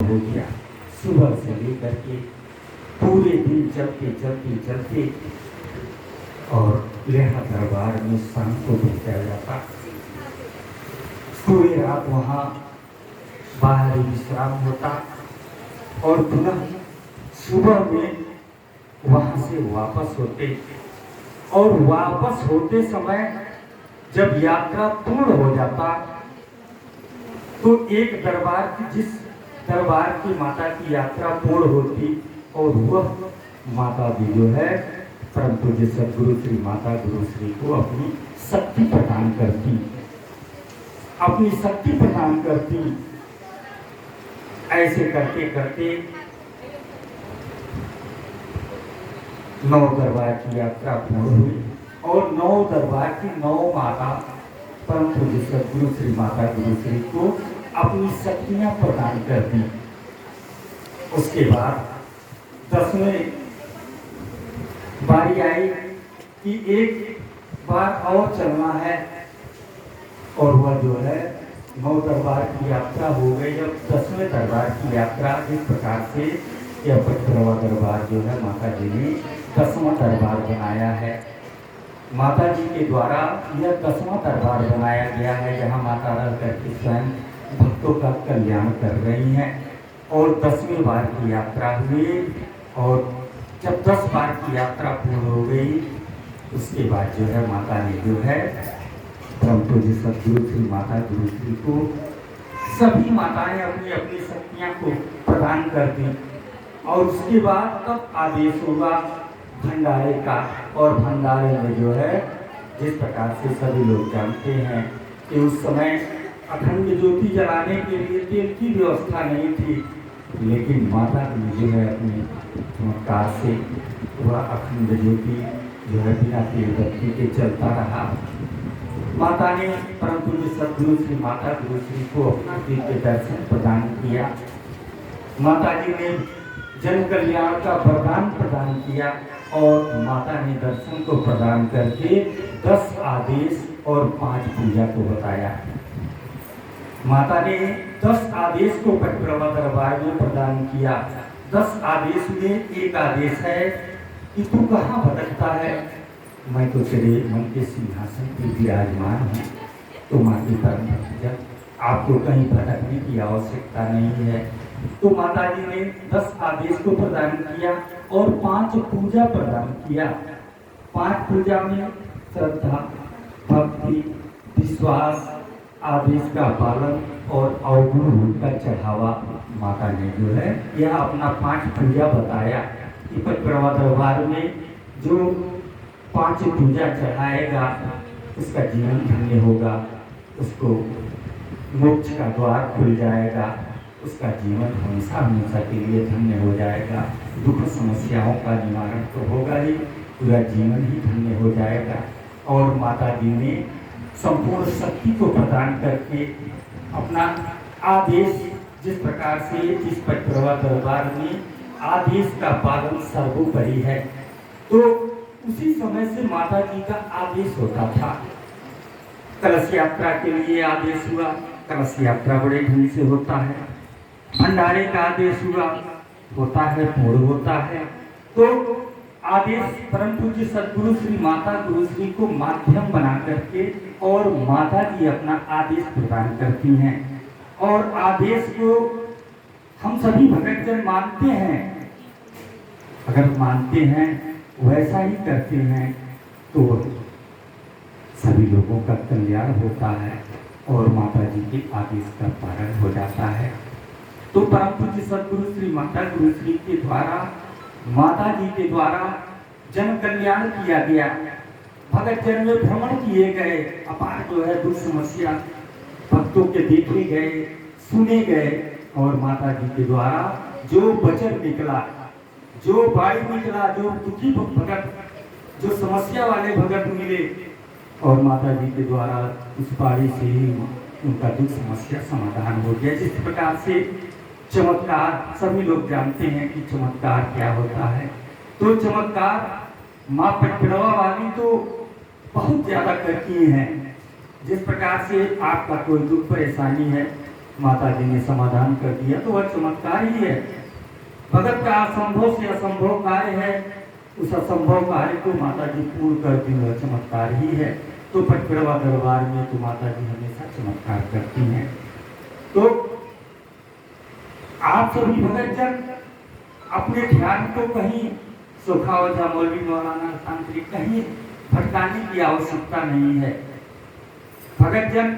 हो गया। सुबह से लेकर के पूरे दिन चलते चलते चलते और लेहा दरबार में शाम को पहुंचाया जाता। पूरी रात वहाँ बाहरी विश्राम होता और पुनः सुबह में वहाँ से वापस होते और वापस होते समय जब यात्रा पूर्ण हो जाता तो एक दरबार की जिस दरबार की माता की यात्रा पूर्ण होती और वह माता भी जो है परम पूज्य सद्गुरु श्री माता गुरु श्री को अपनी शक्ति प्रदान करती, अपनी शक्ति प्रदान करती। ऐसे करते करते 9 दरबार की यात्रा पूर्ण हुई और 9 दरबार की 9 माता परम पूज्य सद्गुरु श्री माता गुरु श्री को अपनी शक्तियां प्रदान कर दी। उसके बाद 10वें बारी आई कि एक बार और चलना है और वह जो है 9 दरबार की यात्रा हो गई। जब 10वें दरबार की यात्रा इस प्रकार से यह पटरवा दरबार जो है माता जी ने 10वां दरबार बनाया है। माता जी के द्वारा यह 10वां दरबार बनाया गया है जहाँ माता रह करके स्वयं भक्तों का कल्याण कर रही हैं। और 10वें बार की यात्रा हुई और जब 10 बार की यात्रा पूर्ण हो गई उसके बाद जो है माता ने जो है परम पूज्य सद्गुरु श्री माता गुरु श्री को सभी माताएं अपनी अपनी शक्तियां को प्रदान कर दी। और उसके बाद तब आदेश हुआ भंडारे का। और भंडारे में जो है जिस प्रकार से सभी लोग जानते हैं कि उस समय अखंड ज्योति जलाने के लिए तेल की व्यवस्था नहीं थी, लेकिन माता ने जो है अपनी चमत्कार से वह अखंड ज्योति जो है बिना तेल बत्ती के चलता रहा। माता ने परम पूज्य सद्गुरु श्री माता गुरु श्री को अपना दिव्य दर्शन प्रदान किया। माता जी ने जन कल्याण का वरदान प्रदान किया और माता ने दर्शन को प्रदान करके 10 आदेश और 5 पूजा को बताया। माता ने 10 आदेश को पटरवा दरबार में प्रदान किया। 10 आदेश में एक आदेश है कि तू कहाँ भटकता है, मैं तो तेरे मन के सिंहासन पर विराजमान हूँ, तुम आगे परम भक्त, आपको कहीं भटकने की आवश्यकता नहीं है। तो माता जी ने 10 आदेश को प्रदान किया और 5 पूजा प्रदान किया। 5 पूजा में श्रद्धा, भक्ति, विश्वास, आदेश का पालन और अवगुण का चढ़ावा माता ने जो है यह अपना 5 पूजा बताया कि पटरवा दरबार में जो 5 पूजा चढ़ाएगा उसका जीवन धन्य होगा, उसको मोक्ष का द्वार खुल जाएगा, उसका जीवन हमेशा हमेशा के लिए धन्य हो जाएगा। दुख समस्याओं का निवारण तो होगा ही, पूरा जीवन ही धन्य हो जाएगा। और माता जी ने संपूर्ण शक्ति को प्रदान करके अपना आदेश जिस प्रकार से इस पटरवा दरबार में आदेश का पालन सर्वोपरि है, तो उसी समय से माता जी का आदेश होता था। कलश यात्रा के लिए आदेश हुआ, कलश यात्रा बड़े ढंग से होता है। भंडारे का आदेश हुआ, होता है, पूर्ण होता है। तो आदेश परम पूज्य सद्गुरु श्री माता गुरु श्री को माध्यम बना करके और माता जी अपना आदेश प्रदान करती हैं। और आदेश को हम सभी भक्तजन मानते हैं, अगर मानते हैं वैसा ही करते हैं तो सभी लोगों का कल्याण होता है और माता जी के आदेश का पालन हो जाता है। तो परम पूज्य सद्गुरु श्री माता गुरु श्री के द्वारा, माता जी के द्वारा जन कल्याण किया गया। भगत जन में भ्रमण किए गए, अपार जो है दुख समस्या भक्तों के देखे गए, सुने गए और माता जी के द्वारा जो वचन निकला, जो वाणी निकला, जो दुखी भगत, जो समस्या वाले भगत मिले और माता जी के द्वारा उस वाणी से ही उनका दुख समस्या समाधान हो गया। जिस प्रकार से चमत्कार सभी लोग जानते हैं कि चमत्कार क्या होता है, तो चमत्कार माँ पटरवा वाली तो बहुत ज्यादा करती हैं। जिस प्रकार से आपका कोई दुख परेशानी है माता जी ने समाधान कर दिया तो वह चमत्कार ही है। भगत का असंभव से असंभव कार्य है, उस असंभव कार्य को माता जी पूर्ण कर दी, वह चमत्कार ही है। तो पटकड़वा दरबार में तो माता जी हमेशा चमत्कार करती हैं। तो आप सभी भगत जन अपने ध्यान को कहीं सोखावजा मौलवी मौलाना तांत्रिक कहीं भटकाने की आवश्यकता नहीं है। भगत जन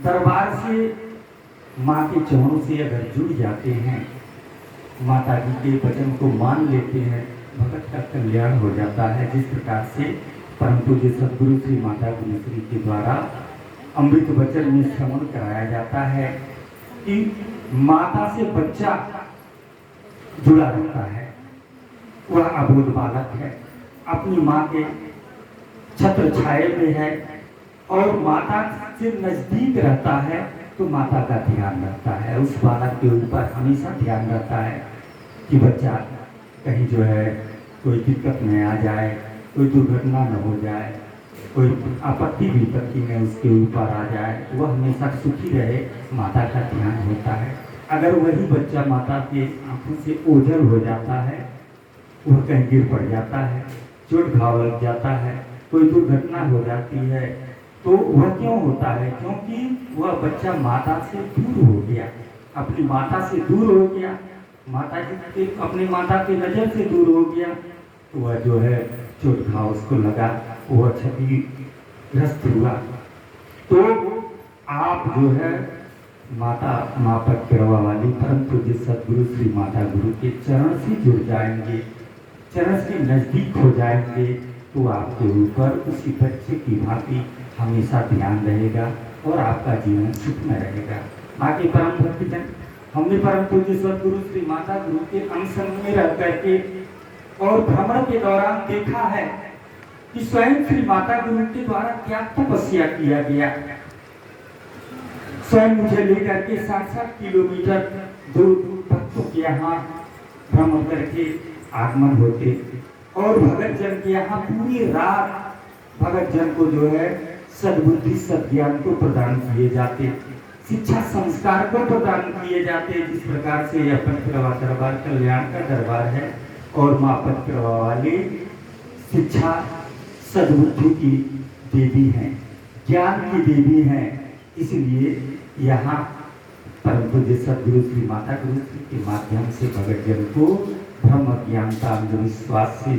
दरबार से माँ के चरणों से अगर जुड़ जाते हैं, माता जी के वचन को मान लेते हैं, भगत का कल्याण हो जाता है। जिस प्रकार से परम पूज्य सदगुरु श्री माता गुरुश्री के द्वारा अमृत वचन में श्रवण कराया जाता है कि माता से बच्चा जुड़ा रहता है, वह अबोध बालक है, अपनी माँ के छत्र छाये में है और माता से नजदीक रहता है तो माता का ध्यान रहता है। उस बालक के ऊपर हमेशा ध्यान रहता है कि बच्चा कहीं जो है कोई दिक्कत में आ जाए, कोई दुर्घटना न हो जाए, कोई आपत्ति विपत्ति में उसके ऊपर आ जाए, वह हमेशा सुखी रहे, माता का ध्यान होता है। अगर वही बच्चा माता के आंखों से ओझल हो जाता है, वह कहीं गिर पड़ जाता है, चोट घाव लग जाता है, कोई दुर्घटना हो जाती है, तो वह क्यों होता है? क्योंकि वह बच्चा माता से दूर हो गया, अपनी माता से दूर हो गया, माता जी के अपनी माता की नजर से दूर हो गया, तो वह जो है चोट घाव उसको लगा, वह क्षतिग्रस्त हुआ। तो आप जो है माता माँ पटकड़वा वाली परम पूज्य सदगुरु श्री माता गुरु के चरण से जुड़ जाएंगे, चरण से नजदीक हो जाएंगे, तो आपके ऊपर उसी बच्चे की भांति हमेशा ध्यान रहेगा और आपका जीवन सुख में रहेगा। माँ के परम भक्तजन, हमने परम पूज्य सदगुरु श्री माता गुरु के अंग में रह करके और भ्रमण के दौरान देखा है कि स्वयं श्री माता गुरु के द्वारा क्या तपस्या किया गया। स्वयं मुझे लेकर के 60 किलोमीटर दूर भक्तों के यहाँ भ्रमण करके आगमन होते और भगत जन के यहाँ पूरी रात भगत जन को जो है सद्बुद्धि सद्ज्ञान को प्रदान किए जाते, शिक्षा संस्कार को प्रदान किए जाते। जिस प्रकार से यह पटकड़वा दरबार कल्याण का दरबार है और माँ पटकड़वा वाली शिक्षा सद्बुद्धि की देवी हैं, ज्ञान की देवी हैं। इसलिए यहाँ परम पूज्य सदगुरु श्री माता गुरुश्री के माध्यम से भगत जन को ब्रह्म ज्ञानता अंधविश्वास से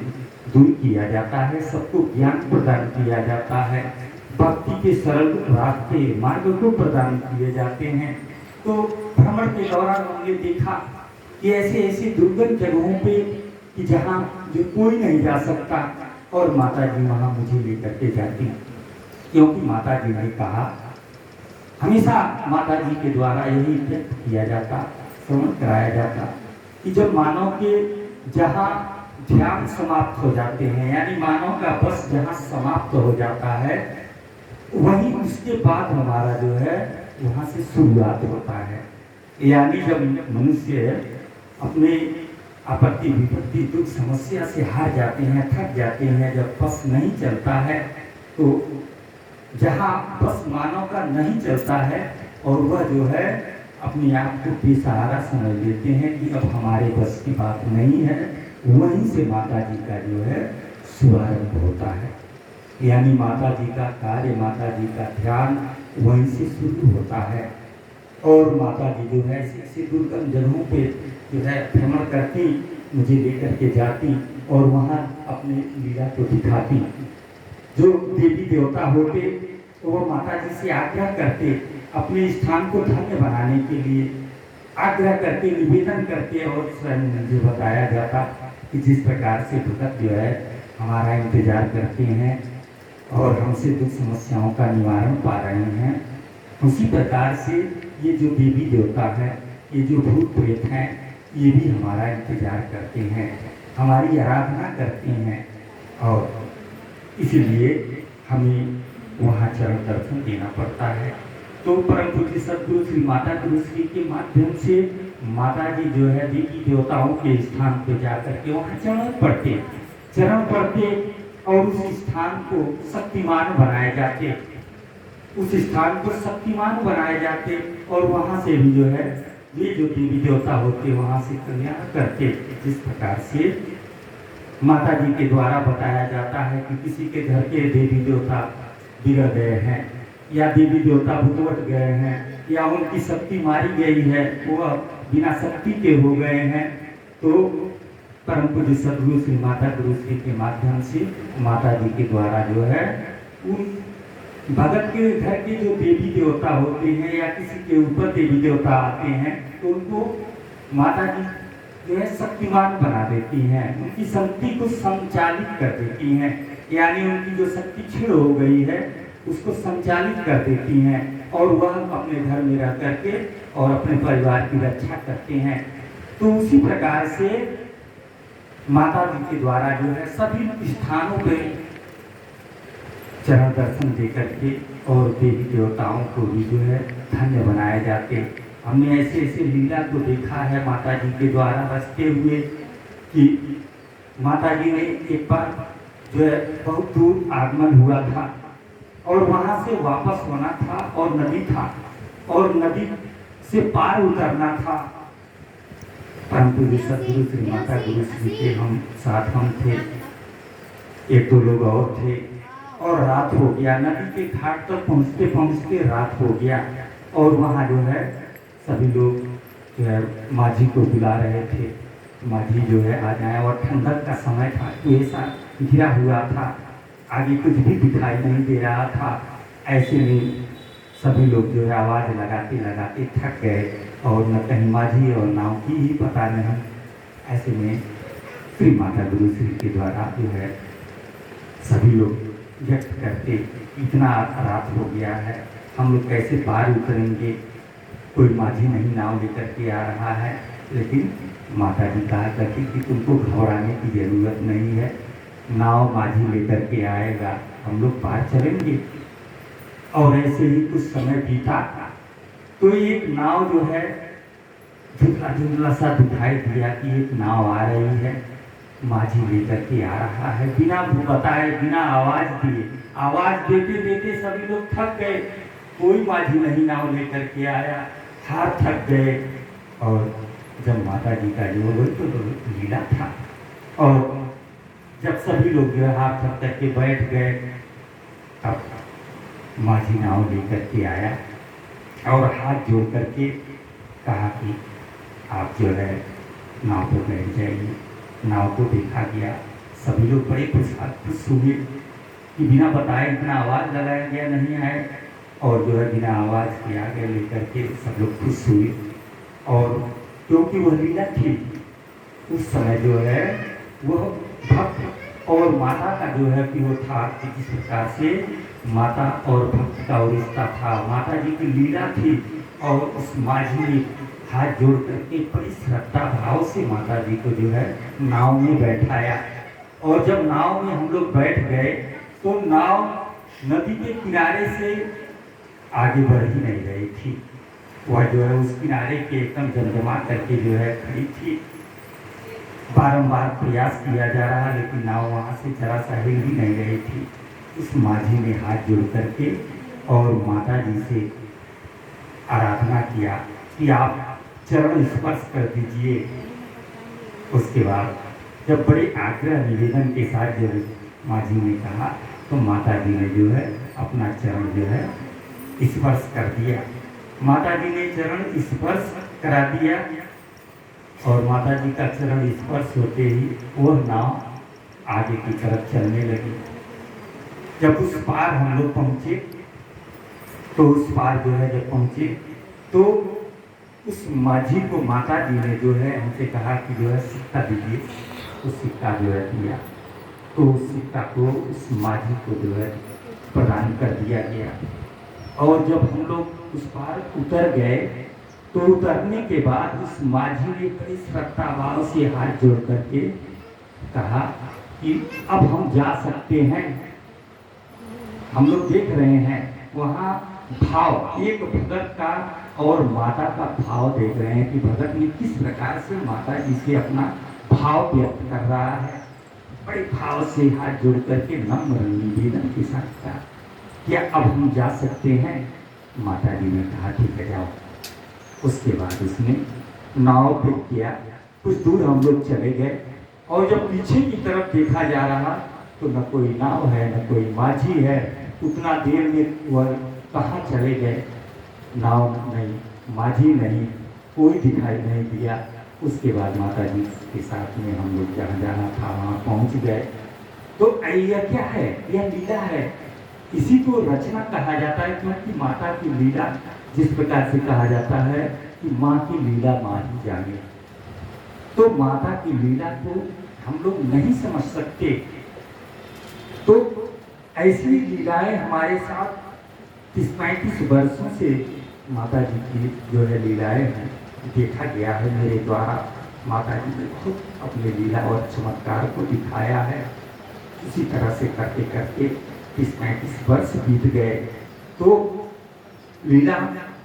दूर किया जाता है, सबको ज्ञान प्रदान किया जाता है, भक्ति के सरल रास्ते मार्ग को प्रदान किए जाते हैं। तो भ्रमण के दौरान हमने देखा कि ऐसे ऐसे दुर्गम जगहों पे कि जहाँ जो कोई नहीं जा सकता और माता जी वहाँ मुझे लेकर के जाती, क्योंकि माता जी ने कहा, हमेशा माता जी के द्वारा यही व्यक्त किया जाता, श्रवण कराया जाता कि जब मानव के जहाँ ध्यान समाप्त हो जाते हैं, यानी मानव का बस जहाँ समाप्त हो जाता है, वहीं उसके बाद हमारा जो है वहाँ से शुरुआत होता है। यानी जब मनुष्य अपने आपत्ति विपत्ति दुख समस्या से हार जाते हैं, थक जाते हैं, जब बस नहीं चलता है, तो जहाँ बस मानव का नहीं चलता है और वह जो है अपने आप को बेसहारा समझ लेते हैं कि अब हमारे बस की बात नहीं है, वहीं से माता जी का जो है शुभारंभ होता है। यानी माता जी का कार्य, माता जी का ध्यान वहीं से शुरू होता है और माता जी जो है ऐसे दुर्गम जगहों पे जो है भ्रमण करती, मुझे लेकर के जाती और वहाँ अपनी लीला को दिखाती। जो देवी देवता होते वो माता जी से आज्ञा करते अपने स्थान को धन्य बनाने के लिए, आग्रह करते, निवेदन करते और स्वयं मुझे बताया जाता कि जिस प्रकार से भगत जो है हमारा इंतजार करते हैं और हमसे दुख समस्याओं का निवारण पा रहे हैं, उसी प्रकार से ये जो देवी देवता है, ये जो भूत प्रेत हैं, ये भी हमारा इंतजार करते हैं, हमारी आराधना करते हैं और इसलिए हमें वहाँ चरण दर्शन देना पड़ता है। तो परम पूज्य सदगुरु श्री माता गुरुश्री के माध्यम से माता जी जो है देवी देवताओं के स्थान पे जाकर के वहाँ चरण पढ़ते और उस स्थान को शक्तिमान बनाए जाते, उस स्थान को शक्तिमान बनाए जाते और वहाँ से भी जो है ये जो देवी देवता होते वहाँ से कल्याण करते। जिस प्रकार से माता जी के द्वारा बताया जाता है कि किसी के घर के देवी देवता बिगड़ गए हैं या देवी देवता भुतवट गए हैं या उनकी शक्ति मारी गई है, वो बिना शक्ति के हो गए हैं, तो परम पूज्य सदगुरु श्री माता गुरु श्री के माध्यम से माता जी के द्वारा जो है उन भगत के घर के जो देवी देवता होते हैं या किसी के ऊपर देवी देवता आते हैं तो उनको माता जी जो है शक्तिमान बना देती हैं, उनकी शक्ति को संचालित कर देती हैं, यानी उनकी जो शक्ति क्षीण हो गई है उसको संचालित कर देती हैं और वह अपने घर में रह करके और अपने परिवार की रक्षा करते हैं। तो उसी प्रकार से माता जी के द्वारा जो है सभी स्थानों पर चरण दर्शन दे करके और देवी देवताओं को भी जो है धन्य बनाए जाते। हमने ऐसे ऐसे लीला को देखा है माता जी के द्वारा बसते हुए कि माता जी ने एक बार जो है बहुत दूर आगमन हुआ था और वहाँ से वापस होना था और नदी था और नदी से पार उतरना था। परंतु जो सदगुरु श्री माता गुरु श्री के हम साथ हम थे, एक दो लोग और थे और रात हो गया। नदी के घाट तक पहुँचते पहुँचते रात हो गया और वहाँ जो है सभी लोग जो है माझी को बुला रहे थे, माझी जो है आ जाए, और ठंडक का समय था तो ऐसा घिरा हुआ था, आगे कुछ भी दिखाई नहीं दे रहा था। ऐसे में सभी लोग जो है आवाज़ लगाते लगाते थक गए और न कहीं माझी और नाव की ही पता नहीं। ऐसे में श्री माता गुरु श्री के द्वारा जो है सभी लोग व्यक्त करते, इतना रात हो गया है, हम लोग कैसे पार उतरेंगे, कोई माझी नहीं नाव लेकर के आ रहा है। लेकिन माता जी कहा करती कि तुमको घबराने की ज़रूरत नहीं है, नाव माझी लेकर के आएगा, हम लोग पार चलेंगे। और ऐसे ही कुछ समय बीता तो एक नाव जो है धुंधला धुंधला सा दिखाई दिया कि एक नाव आ रही है, माझी लेकर के आ रहा है, बिना बताए बिना आवाज़ दिए। आवाज़ देते देते सभी लोग थक गए, कोई माझी नहीं नाव लेकर के आया, हाथ थक गए। और जब माता जी का जो वो तो लीला था और जब सभी लोग जो है हाथ थक करके बैठ गए, तब माझी नाव लेकर के आया और हाथ जोड़ करके कहा कि आप जो है नाव पर बैठ जाइए। नाव को देखा गया, सभी लोग बड़े खुश हुए कि बिना बताए बिना आवाज़ लगाया गया नहीं आए और जो है बिना आवाज़ के आगे लेकर के सब लोग खुश हुए। और क्योंकि वह लीला थी उस समय जो है वह भक्त और माता का जो है कि वो था कि जिस प्रकार से माता और भक्त का रिश्ता था, माता जी की लीला थी और उस माझी ने हाथ जोड़ करके बड़ी श्रद्धा भाव से माता जी को जो है नाव में बैठाया। और जब नाव में हम लोग बैठ गए तो नाव नदी के किनारे से आगे बढ़ ही नहीं रही थी, वह जो है उस किनारे के एकदम जमजमा करके जो है खड़ी थी। बारंबार प्रयास किया जा रहा लेकिन नाव वहाँ से जरा सा हिल ही नहीं रही थी। उस माझी ने हाथ जोड़ करके और माता जी से आराधना किया कि आप चरण स्पर्श कर दीजिए। उसके बाद जब बड़े आग्रह निवेदन के साथ जब माझी ने कहा तो माता जी ने जो है अपना चरण जो है स्पर्श कर दिया। माता जी ने चरण स्पर्श करा दिया और माता जी का चरण स्पर्श होते ही वह नाव आगे की तरफ चलने लगी। जब उस पार हम लोग पहुँचे तो उस पार जो है जब पहुँचे तो उस माझी को माता जी ने जो है हमसे कहा कि जो है सिक्का दीजिए। उस सिक्का जो है दिया तो उस सिक्का को उस माझी को जो है प्रदान कर दिया गया। और जब हम लोग उस पार उतर गए तो उतरने के बाद उस माझी ने बड़ी श्रद्धा भाव से हाथ जोड़ करके कहा कि अब हम जा सकते हैं। हम लोग देख रहे हैं वहाँ भाव एक भगत का और माता का भाव देख रहे हैं कि भगत ने किस प्रकार से माता जी से अपना भाव व्यक्त कर रहा है। बड़े भाव से हाथ जोड़ करके नम्र निवेदन के साथ कहा क्या अब हम जा सकते हैं। माता जी ने कहा ठीक है जाओ। उसके बाद उसने नाव पे किया, कुछ दूर हम लोग चले गए और जब पीछे की तरफ देखा जा रहा तो न कोई नाव है न कोई माझी है। उतना देर में वह कहाँ चले गए, नाव नहीं, माझी नहीं, कोई दिखाई नहीं दिया। उसके बाद माता जी के साथ में हम लोग जहाँ जाना था वहाँ पहुँच गए। तो यह क्या है, यह लीला है। इसी को रचना कहा जाता है, क्योंकि माता की लीला जिस प्रकार से कहा जाता है कि माँ की लीला माँ ही जाने। तो माता की लीला को हम लोग नहीं समझ सकते। तो ऐसी लीलाएं हमारे साथ 30-35 वर्षों से माता जी की जो है लीलाएं हैं, देखा गया है मेरे द्वारा। माता जी ने खुद अपने लीला और चमत्कार को दिखाया है। इसी तरह से करते करते 30-35 वर्ष बीत गए। तो लीला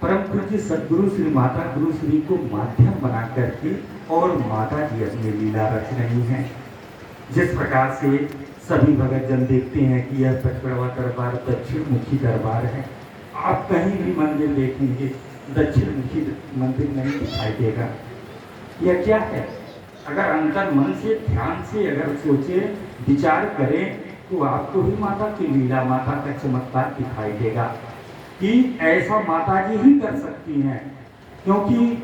परम पूज्य सदगुरु श्री माता गुरु श्री को माध्यम बना करके और माता जी अपनी लीला रच रही हैं। जिस प्रकार से सभी भगत जन देखते हैं कि यह पचपड़वा दरबार दक्षिण मुखी दरबार है। आप कहीं भी मंदिर देखेंगे दक्षिण मुखी मंदिर नहीं दिखाई देगा। यह क्या है? अगर अंतर मन से ध्यान से अगर सोचे विचार करें तो आपको भी माता की लीला, माता का चमत्कार दिखाई देगा कि ऐसा माता जी ही कर सकती हैं। क्योंकि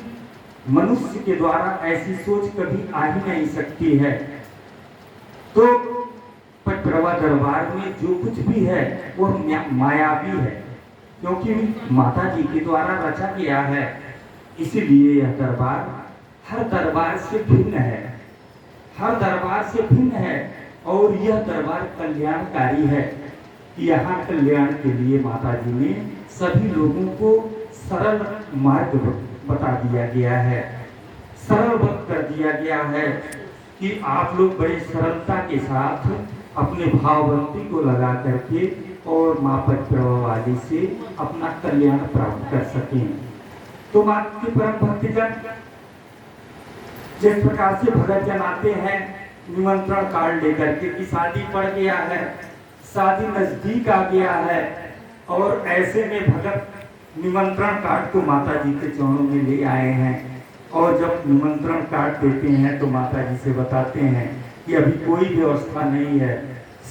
मनुष्य के द्वारा ऐसी सोच कभी आ ही नहीं सकती है। तो पचपड़वा दरबार में जो कुछ भी है वह मायावी है, क्योंकि माता जी के द्वारा रचा गया है। इसीलिए यह दरबार हर दरबार से भिन्न है, हर दरबार से भिन्न है। और यह दरबार कल्याणकारी है। यहाँ कल्याण के लिए माता जी ने सभी लोगों को सरल मार्ग बता दिया गया है, सरल कर दिया गया है कि आप लोग बड़ी सरलता के साथ अपने भावबंदी को लगा करके और माँ पचपड़वा वाली से अपना कल्याण प्राप्त कर सकें। तो माँ के परम भक्तजन जिस प्रकार से भगत जन आते हैं निमंत्रण कार्ड लेकर के कि शादी पड़ गया है, शादी नजदीक आ गया है, और ऐसे में भगत निमंत्रण कार्ड को माता जी के चरणों में ले आए हैं। और जब निमंत्रण कार्ड देते हैं तो माता जी से बताते हैं कि अभी कोई व्यवस्था नहीं है,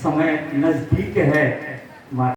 समय नजदीक है।